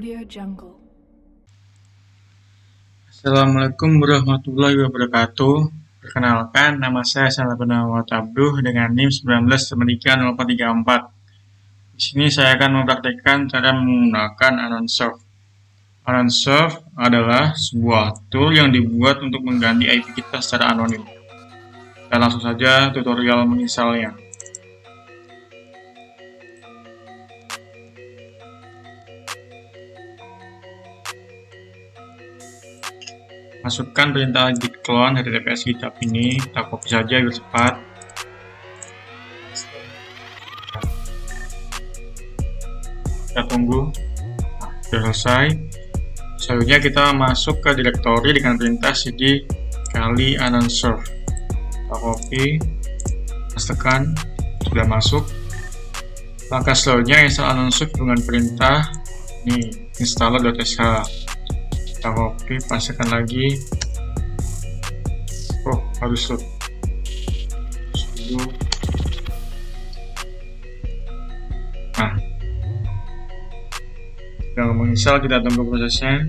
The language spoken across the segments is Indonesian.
Audio Jungle. Assalamualaikum warahmatullahi wabarakatuh. Perkenalkan, nama saya Hasan Al Bana dengan NIM 19 Di sini saya akan mempraktikkan cara menggunakan AnonSurf. AnonSurf adalah sebuah tool yang dibuat untuk mengganti IP kita secara anonim. Kita langsung saja tutorial menginstalnya. Masukkan perintah git clone dari TPS GitHub ini, kita copy saja biar cepat. Kita tunggu. Sudah selesai. Selanjutnya kita masuk ke direktori dengan perintah cd kali AnonSurf. Kita copy, pastekan, sudah masuk. Langkah selanjutnya install AnonSurf dengan perintah ini installer.sh. Kita copy, pastekan lagi. Oh, harus load. Nah, sudah menginstal, kita tunggu prosesnya.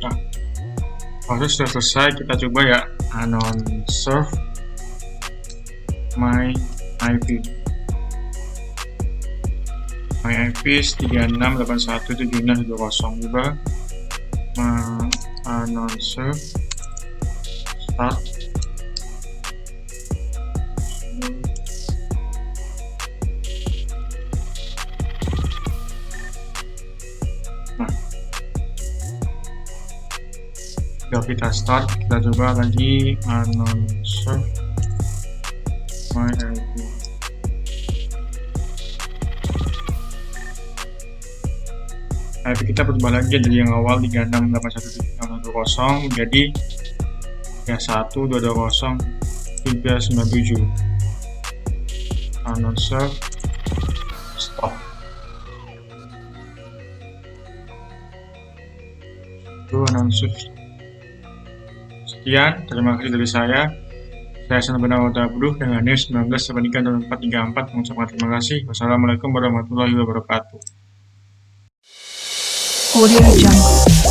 Nah, proses sudah selesai. Kita coba ya AnonSurf my IP 36817620. Coba AnonSurf start. Kalau kita start, kita coba lagi AnonSurf my IP. IP kita berubah lagi dari yang awal 36817620 menjadi 31220 AnonSurf stop. Itu AnonSurf. Sekian, terima kasih dari saya. Saya Hasan Al Bana dengan NIM 19 mengucapkan terima kasih. Wassalamualaikum warahmatullahi wabarakatuh. Audio Jungle.